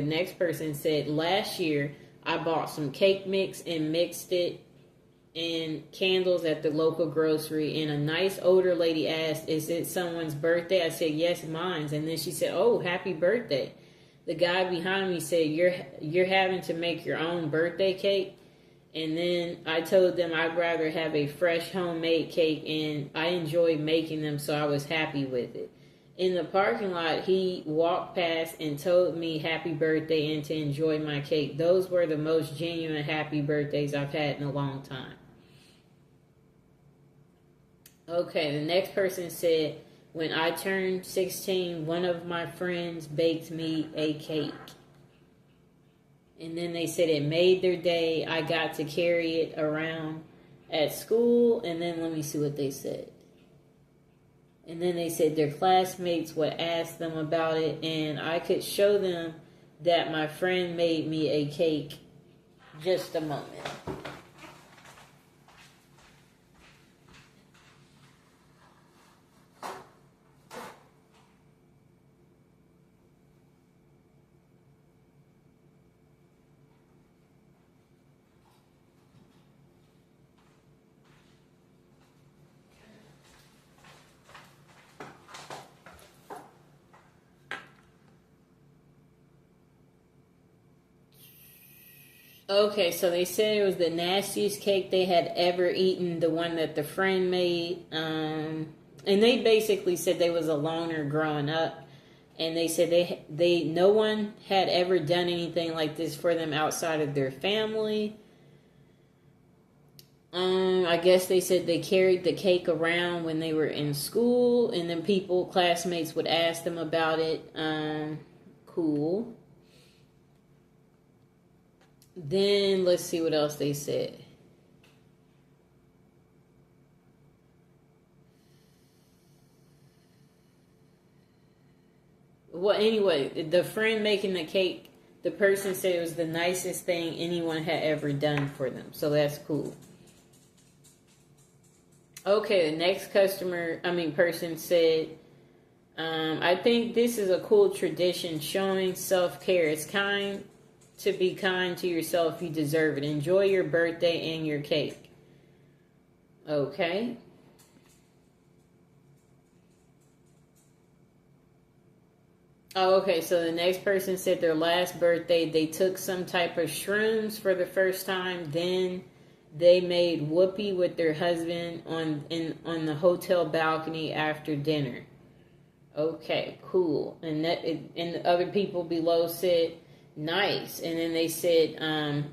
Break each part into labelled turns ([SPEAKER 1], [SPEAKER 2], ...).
[SPEAKER 1] The next person said, last year I bought some cake mix and mixed it in candles at the local grocery, and a nice older lady asked, is it someone's birthday? I said, yes, mine's. And then she said, oh, happy birthday. The guy behind me said, you're having to make your own birthday cake? And then I told them I'd rather have a fresh homemade cake, and I enjoy making them, so I was happy with it. In the parking lot, he walked past and told me happy birthday and to enjoy my cake. Those were the most genuine happy birthdays I've had in a long time. Okay, the next person said, when I turned 16, one of my friends baked me a cake. And then they said it made their day. I got to carry it around at school. And then let me see what they said. And then they said their classmates would ask them about it, and I could show them that my friend made me a cake. Just a moment. Okay, so they said it was the nastiest cake they had ever eaten, the one that the friend made. And they basically said they was a loner growing up. And they said they no one had ever done anything like this for them outside of their family. I guess they said they carried the cake around when they were in school, and then classmates would ask them about it. Cool. Then let's see what else they said. Well, anyway, the friend making the cake, the person said it was the nicest thing anyone had ever done for them. So that's cool. Okay, the next person said, I think this is a cool tradition showing self-care. It's kind to be kind to yourself. You deserve it. Enjoy your birthday and your cake. Okay. Oh, okay. So the next person said their last birthday, they took some type of shrooms for the first time. Then they made whoopee with their husband on the hotel balcony after dinner. Okay, cool. And the other people below said, nice. And then they said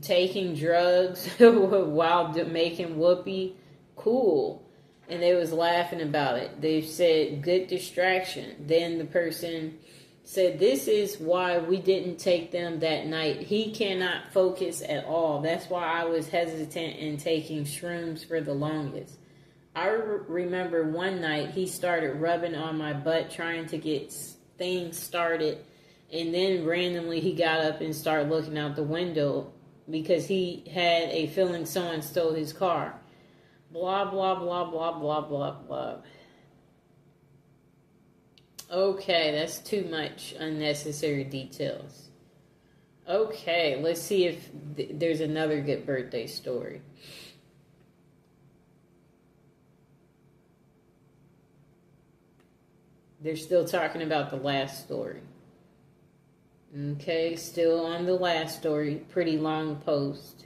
[SPEAKER 1] taking drugs while making whoopee, cool. And they was laughing about it. They said good distraction. Then the person said, this is why we didn't take them that night. He cannot focus at all. That's why I was hesitant in taking shrooms for the longest. I remember one night he started rubbing on my butt trying to get things started. And then randomly he got up and started looking out the window because he had a feeling someone stole his car. Blah, blah, blah, blah, blah, blah, blah. Okay, that's too much unnecessary details. Okay, let's see if there's another good birthday story. They're still talking about the last story. Okay, still on the last story. Pretty long post.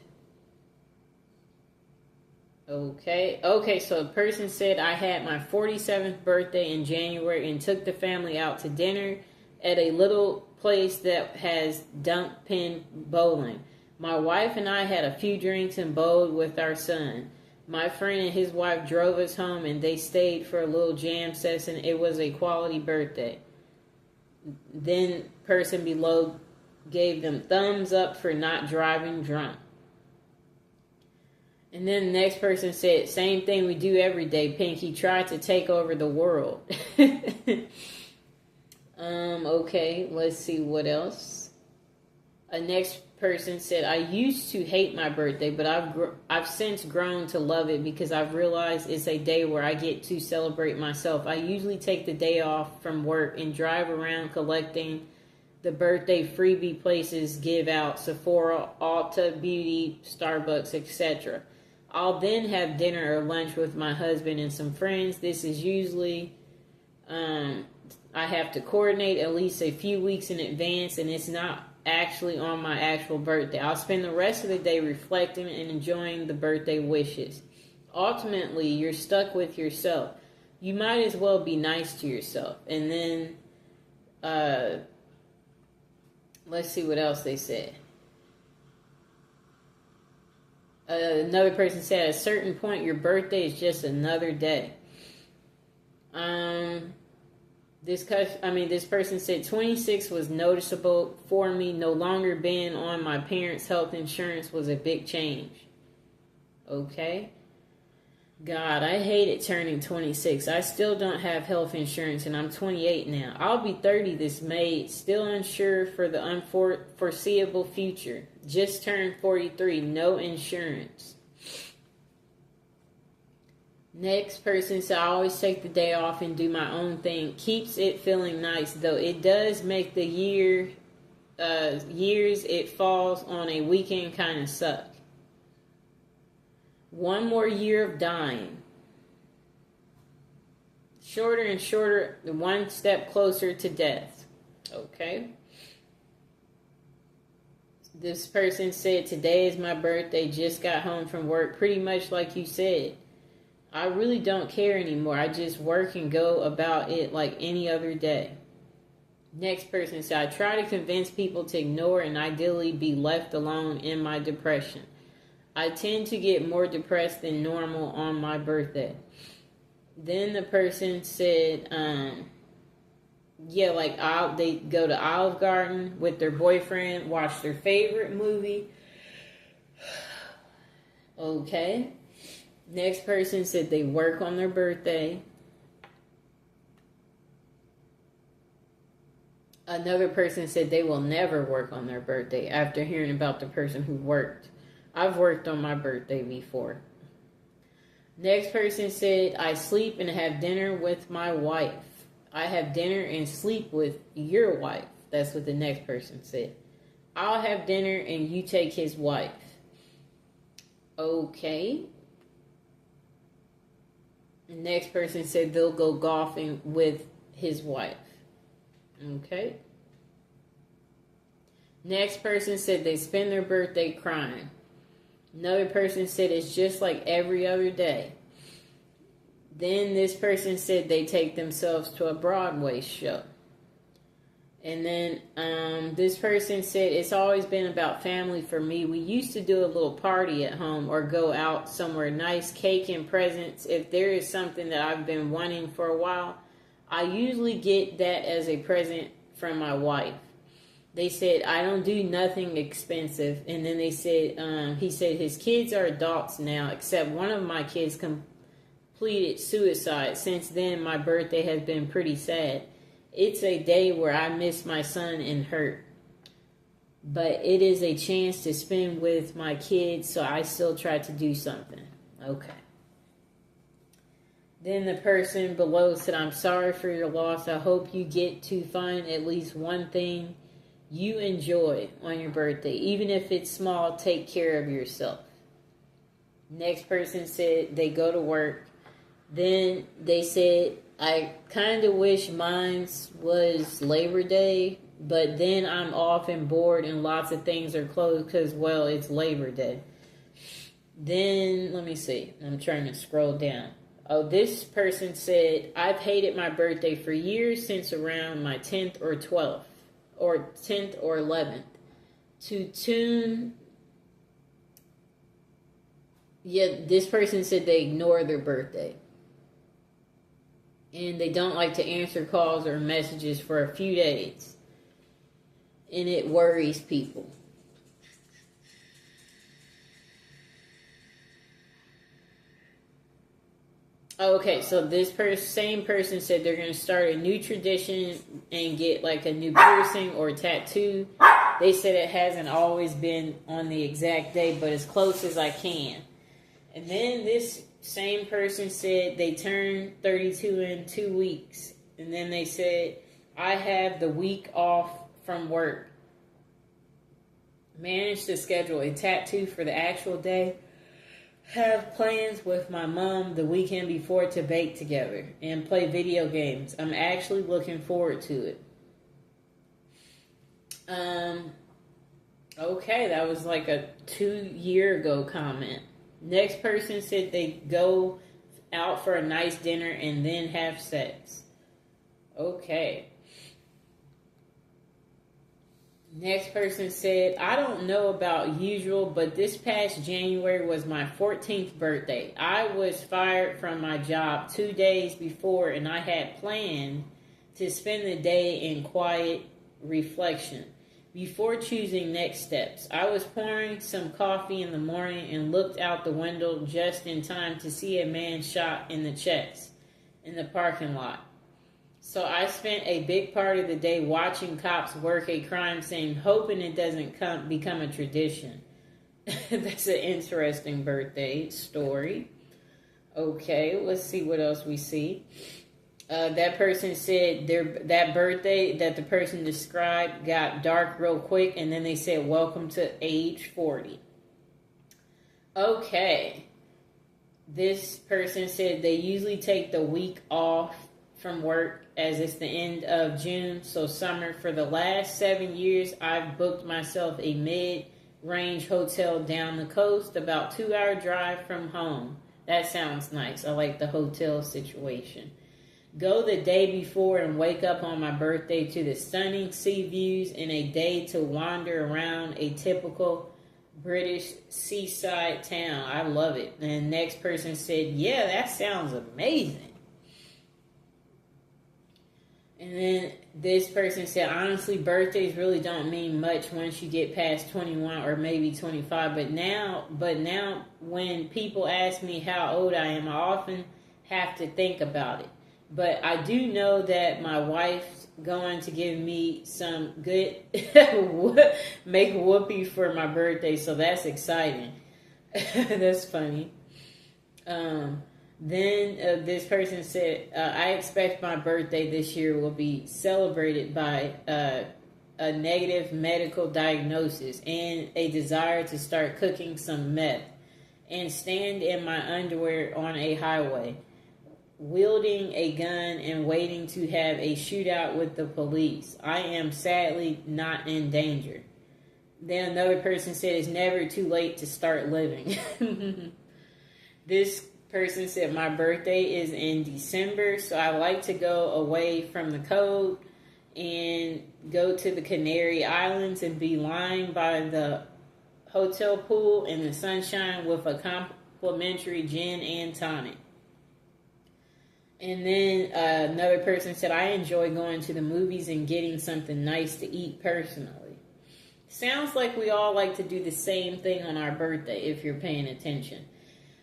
[SPEAKER 1] Okay, so a person said, I had my 47th birthday in January and took the family out to dinner at a little place that has dump pin bowling. My wife and I had a few drinks and bowled with our son. My friend and his wife drove us home and they stayed for a little jam session. It was a quality birthday. Then person below gave them thumbs up for not driving drunk. And then the next person said, same thing we do every day, Pinky. Tried to take over the world. Okay, let's see what else. A next person said, I used to hate my birthday, but I've since grown to love it because I've realized it's a day where I get to celebrate myself. I usually take the day off from work and drive around collecting the birthday freebie places give out: Sephora, Ulta Beauty, Starbucks, etc. I'll then have dinner or lunch with my husband and some friends. This is usually, I have to coordinate at least a few weeks in advance, and it's not actually on my actual birthday. I'll spend the rest of the day reflecting and enjoying the birthday wishes. Ultimately, you're stuck with yourself. You might as well be nice to yourself. And then, let's see what else they said. Another person said, at a certain point, your birthday is just another day. This person said 26 was noticeable for me. No longer being on my parents' health insurance was a big change. Okay. God, I hated turning 26. I still don't have health insurance, and I'm 28 now. I'll be 30 this May, still unsure for the unforeseeable future. Just turned 43, no insurance. Next person said, I always take the day off and do my own thing. Keeps it feeling nice, though it does make the years it falls on a weekend kind of suck. One more year of dying. Shorter and shorter, one step closer to death. Okay. This person said, today is my birthday, just got home from work. Pretty much like you said. I really don't care anymore. I just work and go about it like any other day. Next person said, I try to convince people to ignore and ideally be left alone in my depression. I tend to get more depressed than normal on my birthday. Then the person said, they go to Olive Garden with their boyfriend, watch their favorite movie. Okay. Next person said they work on their birthday. Another person said they will never work on their birthday after hearing about the person who worked. I've worked on my birthday before. Next person said, I sleep and have dinner with my wife. I have dinner and sleep with your wife. That's what the next person said. I'll have dinner and you take his wife. Okay. The next person said they'll go golfing with his wife. Okay. Next person said they spend their birthday crying. Another person said it's just like every other day. Then this person said they take themselves to a Broadway show. And then this person said it's always been about family for me. We used to do a little party at home or go out somewhere nice, cake and presents. If there is something that I've been wanting for a while, I usually get that as a present from my wife. They said, I don't do nothing expensive. And then they said, he said his kids are adults now, except one of my kids completed suicide. Since then, my birthday has been pretty sad. It's a day where I miss my son and hurt. But it is a chance to spend with my kids, so I still try to do something. Okay. Then the person below said, I'm sorry for your loss. I hope you get to find at least one thing you enjoy on your birthday. Even if it's small, take care of yourself. Next person said they go to work. Then they said, I kind of wish mine was Labor Day, but then I'm off and bored and lots of things are closed because, well, it's Labor Day. Then, let me see. I'm trying to scroll down. Oh, this person said, I've hated my birthday for years since around my 10th or 12th. Or 10th or 11th. This person said they ignore their birthday. And they don't like to answer calls or messages for a few days. And it worries people. Okay, so this same person said they're going to start a new tradition and get like a new piercing or tattoo. They said it hasn't always been on the exact day, but as close as I can. And then this same person said they turned 32 in 2 weeks. And then they said, I have the week off from work. Managed to schedule a tattoo for the actual day. Have plans with my mom the weekend before to bake together and play video games. I'm actually looking forward to it. Okay, that was like a 2 year ago comment. Next person said they go out for a nice dinner and then have sex. Okay. Next person said, I don't know about usual, but this past January was my 14th birthday. I was fired from my job 2 days before, and I had planned to spend the day in quiet reflection before choosing next steps. I was pouring some coffee in the morning and looked out the window just in time to see a man shot in the chest in the parking lot. So I spent a big part of the day watching cops work a crime scene, hoping it doesn't become a tradition. That's an interesting birthday story. Okay, let's see what else we see. That person said that birthday that the person described got dark real quick, and then they said, welcome to age 40. Okay. This person said they usually take the week off from work as it's the end of June, so summer. For the last 7 years, I've booked myself a mid-range hotel down the coast, about 2-hour drive from home. That sounds nice. I like the hotel situation. Go the day before and wake up on my birthday to the stunning sea views and a day to wander around a typical British seaside town. I love it. And the next person said, yeah, that sounds amazing. And then this person said, honestly, birthdays really don't mean much once you get past 21 or maybe 25. But now when people ask me how old I am, I often have to think about it. But I do know that my wife's going to give me some good make whoopee for my birthday, so that's exciting. That's funny. Then this person said, I expect my birthday this year will be celebrated by a negative medical diagnosis and a desire to start cooking some meth and stand in my underwear on a highway, wielding a gun and waiting to have a shootout with the police. I am sadly not in danger. Then another person said, it's never too late to start living. This person said, my birthday is in December, so I like to go away from the cold and go to the Canary Islands and be lying by the hotel pool in the sunshine with a complimentary gin and tonic. And then another person said, I enjoy going to the movies and getting something nice to eat personally. Sounds like we all like to do the same thing on our birthday if you're paying attention.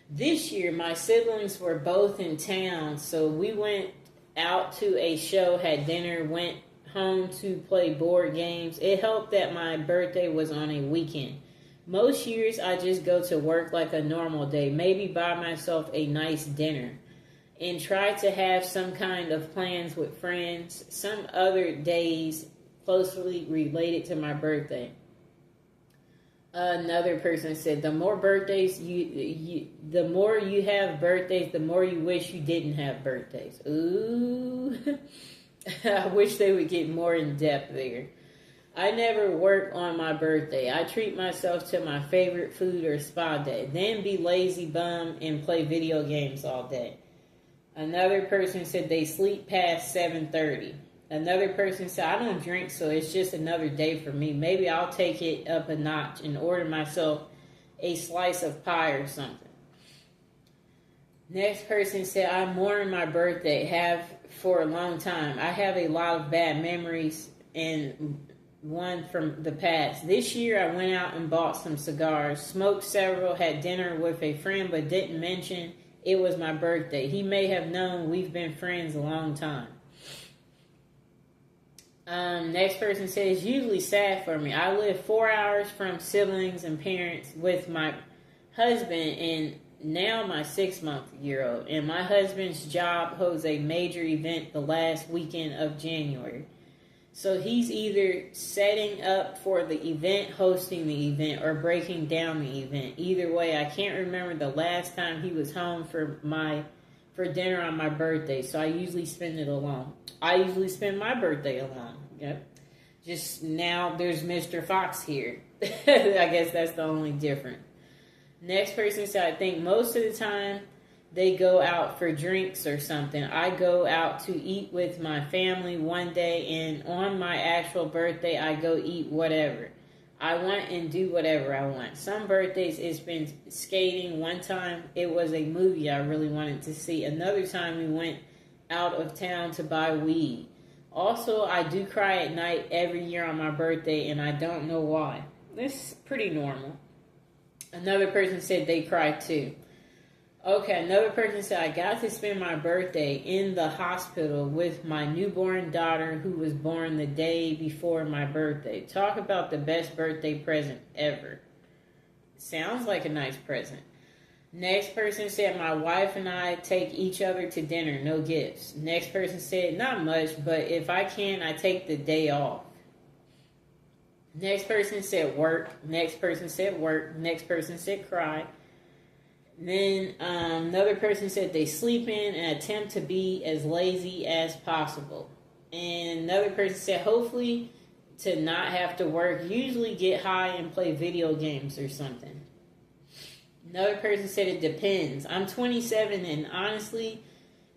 [SPEAKER 1] This year, my siblings were both in town, so we went out to a show, had dinner, went home to play board games. It helped that my birthday was on a weekend. Most years, I just go to work like a normal day, maybe buy myself a nice dinner, and try to have some kind of plans with friends some other days closely related to my birthday. Another person said, the more birthdays the more you have birthdays, the more you wish you didn't have birthdays. Ooh. I wish they would get more in depth there. I never work on my birthday. I treat myself to my favorite food or spa day, then be lazy bum and play video games all day. Another person said they sleep past 7:30. Another person said, I don't drink, so it's just another day for me. Maybe I'll take it up a notch and order myself a slice of pie or something. Next person said, I mourn my birthday, have for a long time. I have a lot of bad memories and one from the past. This year I went out and bought some cigars, smoked several, had dinner with a friend, but didn't mention it was my birthday. He may have known we've been friends a long time. Next person says, usually sad for me. I live 4 hours from siblings and parents with my husband and now my 6-month-old. And my husband's job holds a major event the last weekend of January. So he's either setting up for the event, hosting the event, or breaking down the event. Either way, I can't remember the last time he was home for dinner on my birthday. So I usually spend it alone. I usually spend my birthday alone. Yep. Just now there's Mr. Fox here. I guess that's the only difference. Next person said, I think most of the time they go out for drinks or something. I go out to eat with my family one day, and on my actual birthday, I go eat whatever I want and do whatever I want. Some birthdays, it's been skating. One time, it was a movie I really wanted to see. Another time, we went out of town to buy weed. Also, I do cry at night every year on my birthday, and I don't know why. This is pretty normal. Another person said they cry too. Okay, another person said, I got to spend my birthday in the hospital with my newborn daughter who was born the day before my birthday. Talk about the best birthday present ever. Sounds like a nice present. Next person said, my wife and I take each other to dinner, no gifts. Next person said, not much, but if I can, I take the day off. Next person said work. Next person said work. Next person said cry. Then another person said they sleep in and attempt to be as lazy as possible. And another person said hopefully to not have to work, usually get high and play video games or something. Another person said it depends. I'm 27 and honestly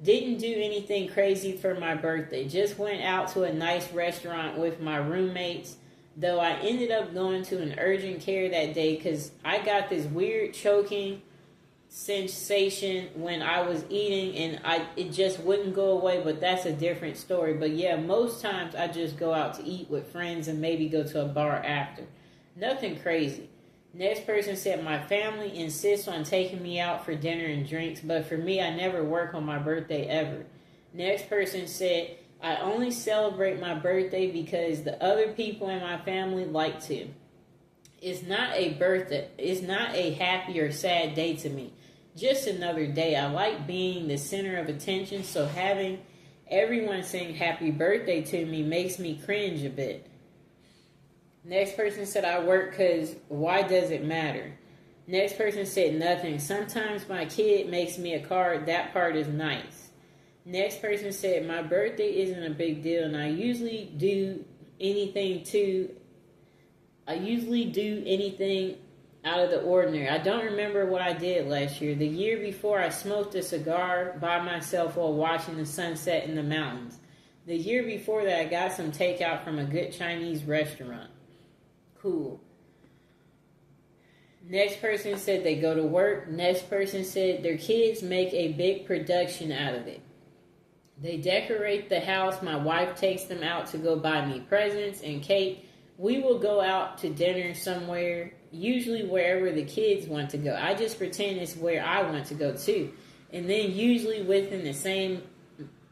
[SPEAKER 1] didn't do anything crazy for my birthday. Just went out to a nice restaurant with my roommates. Though I ended up going to an urgent care that day because I got this weird choking sensation when I was eating, and it just wouldn't go away, but that's a different story. But yeah, most times I just go out to eat with friends and maybe go to a bar after. Nothing crazy. Next person said, my family insists on taking me out for dinner and drinks, but for me, I never work on my birthday ever. Next person said, I only celebrate my birthday because the other people in my family like to. It's not a birthday. It's not a happy or sad day to me. Just another day. I like being the center of attention, so having everyone saying happy birthday to me makes me cringe a bit. Next person said, I work because why does it matter? Next person said, nothing. Sometimes my kid makes me a card. That part is nice. Next person said, my birthday isn't a big deal, and I usually do anything out of the ordinary. I don't remember what I did last year. The year before, I smoked a cigar by myself while watching the sunset in the mountains. The year before that, I got some takeout from a good Chinese restaurant. Cool. Next person said they go to work. Next person said their kids make a big production out of it. They decorate the house. My wife takes them out to go buy me presents and cake. We will go out to dinner somewhere, usually wherever the kids want to go. I just pretend it's where I want to go too. And then usually within the same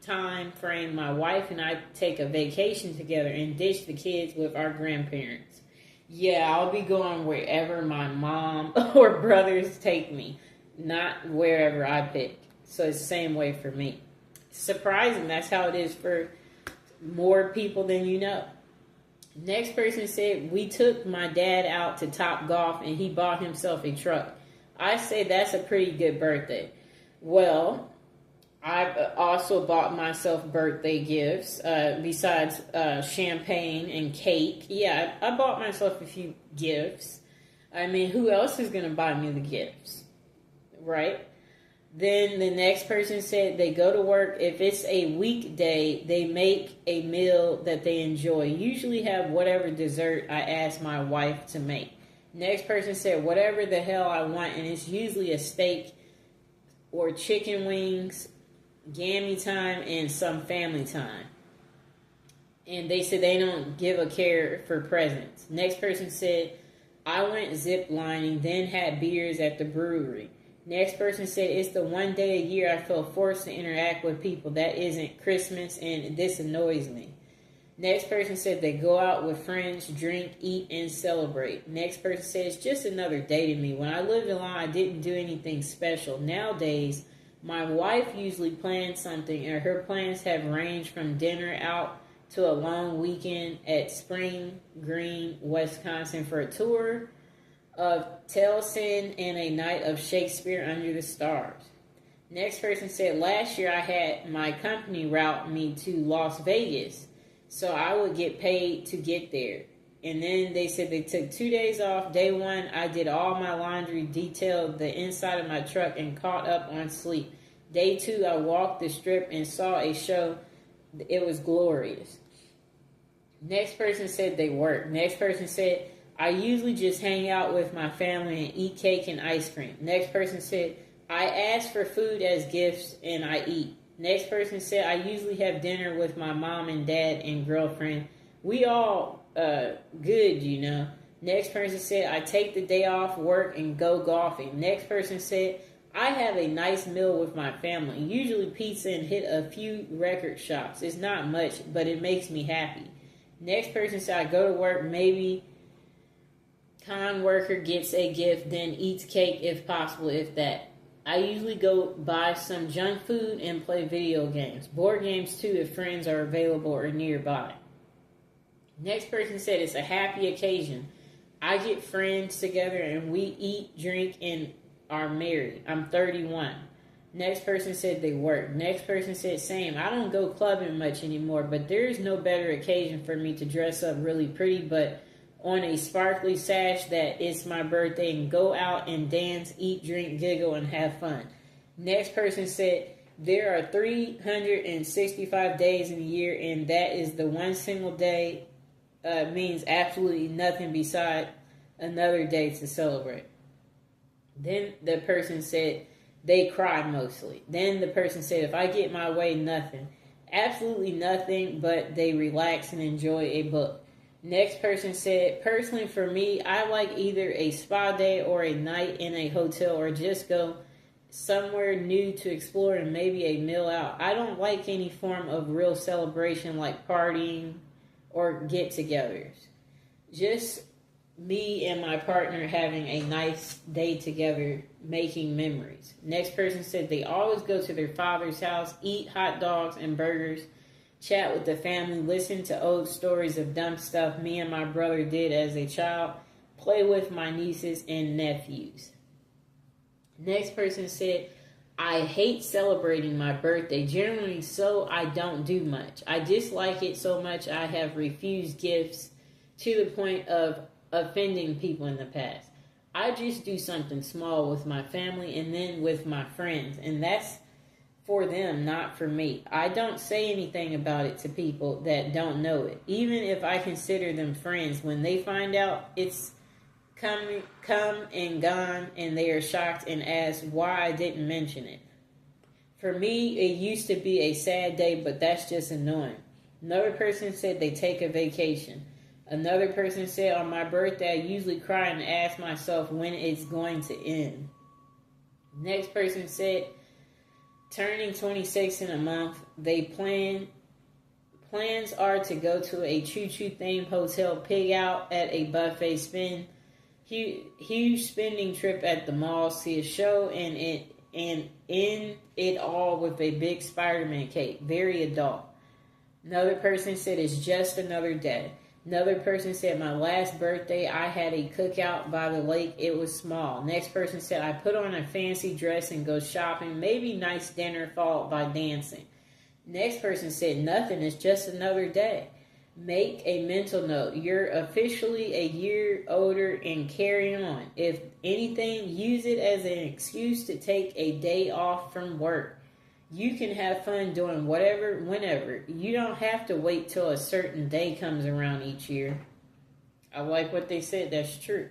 [SPEAKER 1] time frame, my wife and I take a vacation together and dish the kids with our grandparents. Yeah, I'll be going wherever my mom or brothers take me, not wherever I pick. So it's the same way for me. Surprising, that's how it is for more people than you know. Next person said, we took my dad out to Top Golf and he bought himself a truck. I say that's a pretty good birthday. Well, I also bought myself birthday gifts besides champagne and cake. Yeah, I bought myself a few gifts. I mean, who else is going to buy me the gifts? Right? Then the next person said they go to work. If it's a weekday, they make a meal that they enjoy. Usually have whatever dessert I ask my wife to make. Next person said whatever the hell I want, and it's usually a steak or chicken wings, gammy time, and some family time. And they said they don't give a care for presents. Next person said, I went zip lining, then had beers at the brewery. Next person said, it's the one day a year I feel forced to interact with people. That isn't Christmas, and this annoys me. Next person said they go out with friends, drink, eat, and celebrate. Next person says, just another day to me. When I lived alone, I didn't do anything special. Nowadays, my wife usually plans something, and her plans have ranged from dinner out to a long weekend at Spring Green, Wisconsin for a tour of Tellson and a night of Shakespeare under the stars. Next person said, last year I had my company route me to Las Vegas so I would get paid to get there. And then they said they took 2 days off. Day one, I did all my laundry, detailed the inside of my truck, and caught up on sleep. Day two, I walked the strip and saw a show. It was glorious. Next person said they work. Next person said, I usually just hang out with my family and eat cake and ice cream. Next person said, I ask for food as gifts and I eat. Next person said, I usually have dinner with my mom and dad and girlfriend. We all good, you know. Next person said, I take the day off work and go golfing. Next person said, I have a nice meal with my family, usually pizza, and hit a few record shops. It's not much, but it makes me happy. Next person said, I go to work, maybe con worker gets a gift, then eats cake if possible, if that. I usually go buy some junk food and play video games. Board games too if friends are available or nearby. Next person said it's a happy occasion. I get friends together and we eat, drink, and are married. I'm 31. Next person said they work. Next person said same. I don't go clubbing much anymore, but there is no better occasion for me to dress up really pretty, but on a sparkly sash that it's my birthday and go out and dance, eat, drink, giggle, and have fun. Next person said there are 365 days in a year, and that is the one single day means absolutely nothing beside another day to celebrate. Then the person said they cry mostly. Then the person said, if I get my way, nothing. Absolutely nothing, but they relax and enjoy a book. Next person said, personally for me, I like either a spa day or a night in a hotel or just go somewhere new to explore and maybe a meal out. I don't like any form of real celebration like partying or get-togethers. Just me and my partner having a nice day together, making memories. Next person said they always go to their father's house, eat hot dogs and burgers, chat with the family, listen to old stories of dumb stuff me and my brother did as a child, play with my nieces and nephews. Next person said, I hate celebrating my birthday, generally so I don't do much. I dislike it so much I have refused gifts to the point of offending people in the past. I just do something small with my family and then with my friends, and that's for them, not for me. I don't say anything about it to people that don't know it. Even if I consider them friends, when they find out it's come and gone and they are shocked and ask why I didn't mention it. For me, it used to be a sad day, but that's just annoying. Another person said they take a vacation. Another person said on my birthday, I usually cry and ask myself when it's going to end. Next person said, turning 26 in a month, plans are to go to a choo-choo themed hotel, pig out at a buffet, spend huge spending trip at the mall, see a show, and end it all with a big Spider-Man cake. Very adult. Another person said it's just another day. Another person said my last birthday I had a cookout by the lake. It was small. Next person said I put on a fancy dress and go shopping. Maybe nice dinner followed by dancing. Next person said nothing. It's just another day. Make a mental note. You're officially a year older and carry on. If anything, use it as an excuse to take a day off from work. You can have fun doing whatever, whenever. You don't have to wait till a certain day comes around each year. I like what they said. That's true.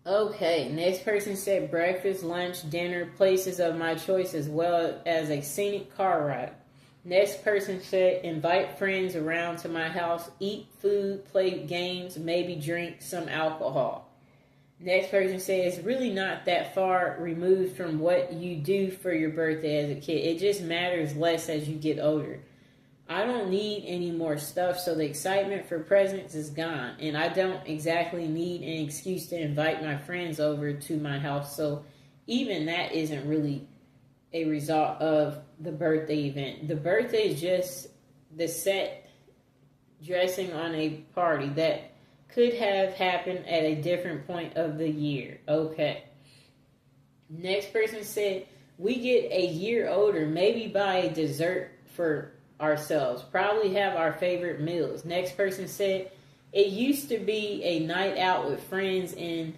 [SPEAKER 1] Okay, next person said breakfast, lunch, dinner, places of my choice, as well as a scenic car ride. Next person said invite friends around to my house, eat food, play games, maybe drink some alcohol. Next person says it's really not that far removed from what you do for your birthday as a kid. It just matters less as you get older. I don't need any more stuff, so the excitement for presents is gone. And I don't exactly need an excuse to invite my friends over to my house, so even that isn't really a result of the birthday event. The birthday is just the set dressing on a party that could have happened at a different point of the year. Okay. Next person said, we get a year older, maybe buy a dessert for ourselves, probably have our favorite meals. Next person said, it used to be a night out with friends and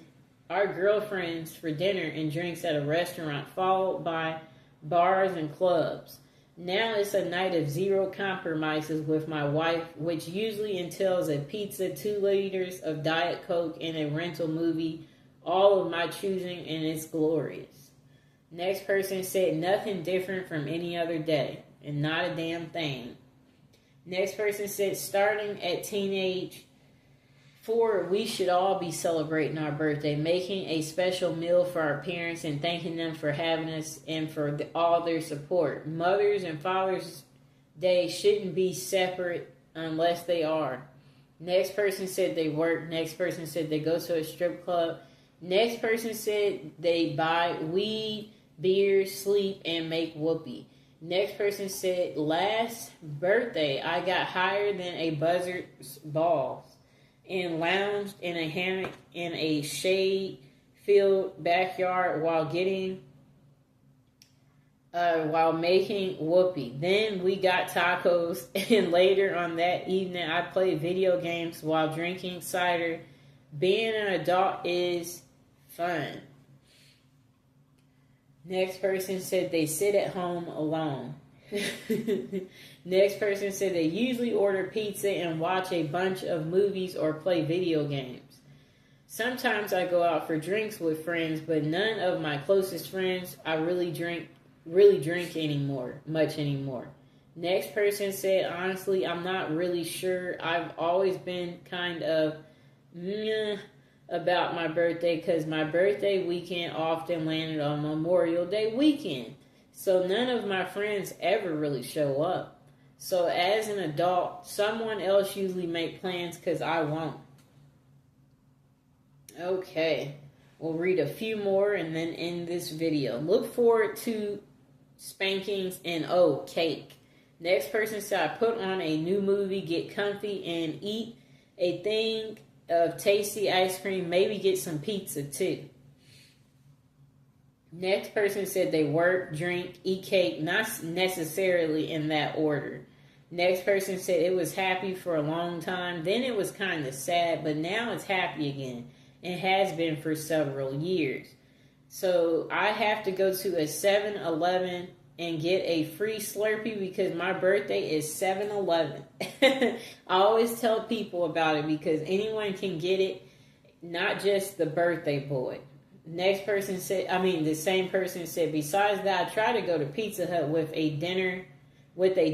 [SPEAKER 1] our girlfriends for dinner and drinks at a restaurant, followed by bars and clubs. Now it's a night of zero compromises with my wife, which usually entails a pizza, 2 liters of Diet Coke, and a rental movie, all of my choosing, and it's glorious. Next person said, nothing different from any other day, and not a damn thing. Next person said, starting at teenage 4, we should all be celebrating our birthday, making a special meal for our parents and thanking them for having us and for all their support. Mother's and Father's Day shouldn't be separate unless they are. Next person said they work. Next person said they go to a strip club. Next person said they buy weed, beer, sleep, and make whoopee. Next person said, last birthday I got higher than a buzzard's balls and lounged in a hammock in a shade-filled backyard while making whoopee. Then we got tacos, and later on that evening I played video games while drinking cider. Being an adult is fun. Next person said they sit at home alone. Next person said they usually order pizza and watch a bunch of movies or play video games. Sometimes I go out for drinks with friends, but none of my closest friends I really drink much anymore. Next person said, honestly, I'm not really sure. I've always been kind of about my birthday because my birthday weekend often landed on Memorial Day weekend. So none of my friends ever really show up. So as an adult, someone else usually make plans because I won't. Okay, we'll read a few more and then end this video. Look forward to spankings and cake. Next person said, I put on a new movie, get comfy, and eat a thing of tasty ice cream, maybe get some pizza too. Next person said they work, drink, eat cake, not necessarily in that order. Next person said it was happy for a long time, then it was kind of sad, but now it's happy again, and has been for several years. So I have to go to a 7-Eleven and get a free Slurpee because my birthday is 7-Eleven. I always tell people about it because anyone can get it, not just the birthday boy. Next person said, the same person said, besides that, I try to go to Pizza Hut with a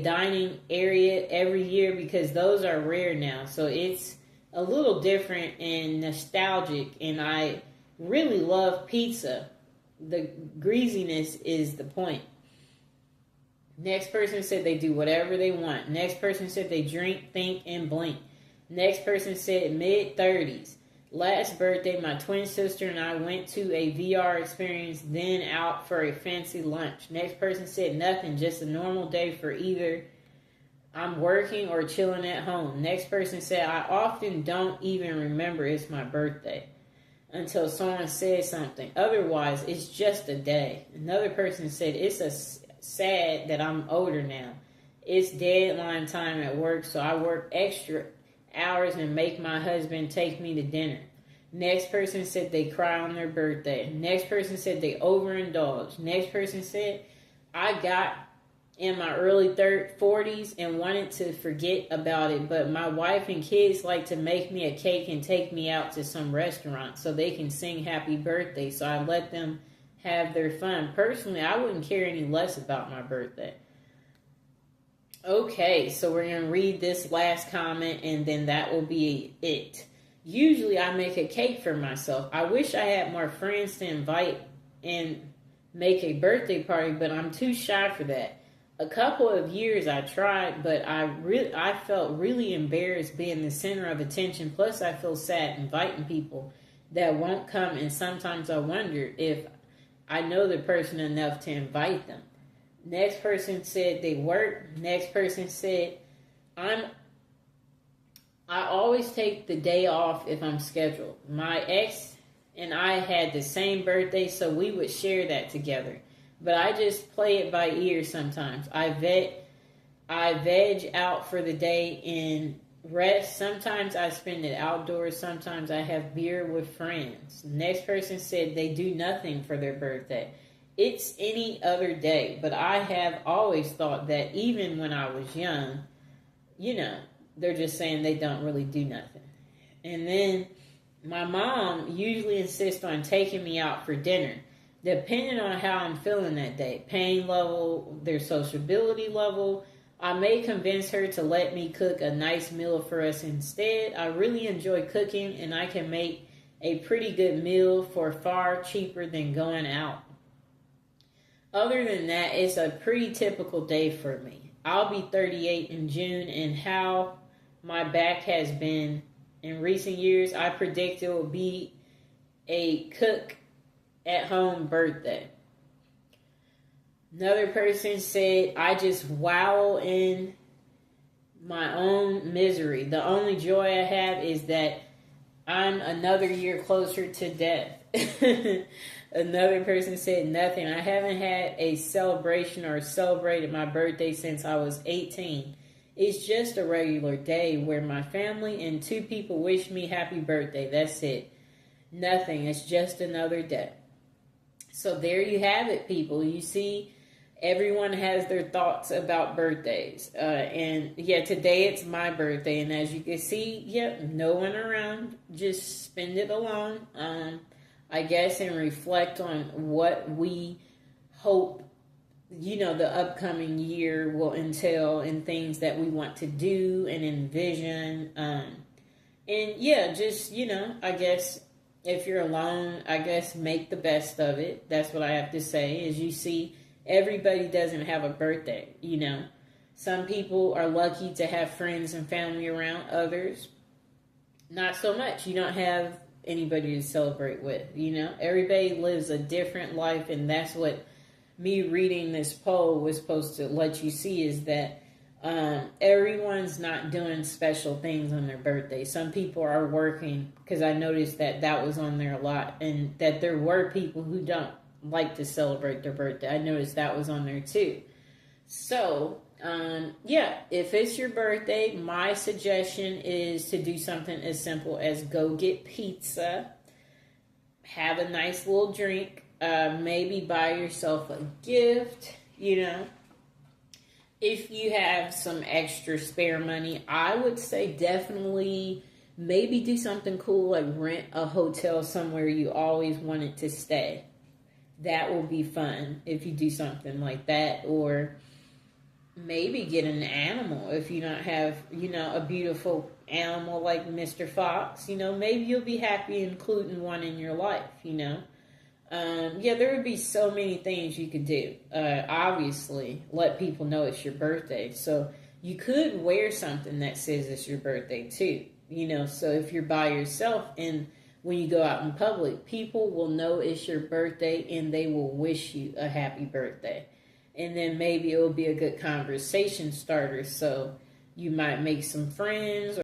[SPEAKER 1] dining area every year because those are rare now. So it's a little different and nostalgic, and I really love pizza. The greasiness is the point. Next person said they do whatever they want. Next person said they drink, think, and blink. Next person said mid-30s. Last birthday, my twin sister and I went to a VR experience, then out for a fancy lunch. Next person said nothing, just a normal day for either I'm working or chilling at home. Next person said, I often don't even remember it's my birthday until someone says something. Otherwise, it's just a day. Another person said, it's sad that I'm older now. It's deadline time at work, so I work extra hours and make my husband take me to dinner. Next person said they cry on their birthday. Next person said they overindulge. Next person said, I got in my early 40s and wanted to forget about it, but my wife and kids like to make me a cake and take me out to some restaurant so they can sing happy birthday, so I let them have their fun. Personally, I wouldn't care any less about my birthday. Okay, so we're going to read this last comment and then that will be it. Usually I make a cake for myself. I wish I had more friends to invite and make a birthday party, but I'm too shy for that. A couple of years I tried, but I felt really embarrassed being the center of attention. Plus I feel sad inviting people that won't come, and sometimes I wonder if I know the person enough to invite them. Next person said they work. Next person said, I always take the day off if I'm scheduled. My ex and I had the same birthday, so we would share that together. But I just play it by ear sometimes. I veg out for the day and rest. Sometimes I spend it outdoors. Sometimes I have beer with friends. Next person said they do nothing for their birthday. It's any other day. But I have always thought that even when I was young, they're just saying they don't really do nothing. And then my mom usually insists on taking me out for dinner, depending on how I'm feeling that day, pain level, their sociability level. I may convince her to let me cook a nice meal for us instead. I really enjoy cooking, and I can make a pretty good meal for far cheaper than going out. Other than that, it's a pretty typical day for me. I'll be 38 in June, and how my back has been in recent years, I predict it will be a cook at home birthday. Another person said, I just wallow in my own misery. The only joy I have is that I'm another year closer to death. Another person said, nothing. I haven't had a celebration or celebrated my birthday since I was 18. It's just a regular day where my family and 2 people wish me happy birthday. That's it. Nothing. It's just another day. So there you have it, people. You see, everyone has their thoughts about birthdays. And yeah, today it's my birthday. And as you can see, no one around. Just spend it alone, I guess, and reflect on what we hope, the upcoming year will entail and things that we want to do and envision. And yeah, just, I guess if you're alone, I guess make the best of it. That's what I have to say. As you see, everybody doesn't have a birthday, Some people are lucky to have friends and family around. Others, not so much. You don't have anybody to celebrate with, Everybody lives a different life, and that's what me reading this poll was supposed to let you see, is that everyone's not doing special things on their birthday. Some people are working, because I noticed that was on there a lot, and that there were people who don't like to celebrate their birthday. I noticed that was on there too. So, if it's your birthday, my suggestion is to do something as simple as go get pizza, have a nice little drink, maybe buy yourself a gift, If you have some extra spare money, I would say definitely maybe do something cool, like rent a hotel somewhere you always wanted to stay. That will be fun if you do something like that. Or maybe get an animal if you don't have, a beautiful animal like Mr. Fox. Maybe you'll be happy including one in your life, there would be so many things you could do. Obviously, let people know it's your birthday. So you could wear something that says it's your birthday too, so if you're by yourself and when you go out in public, people will know it's your birthday and they will wish you a happy birthday. And then maybe it will be a good conversation starter. So you might make some friends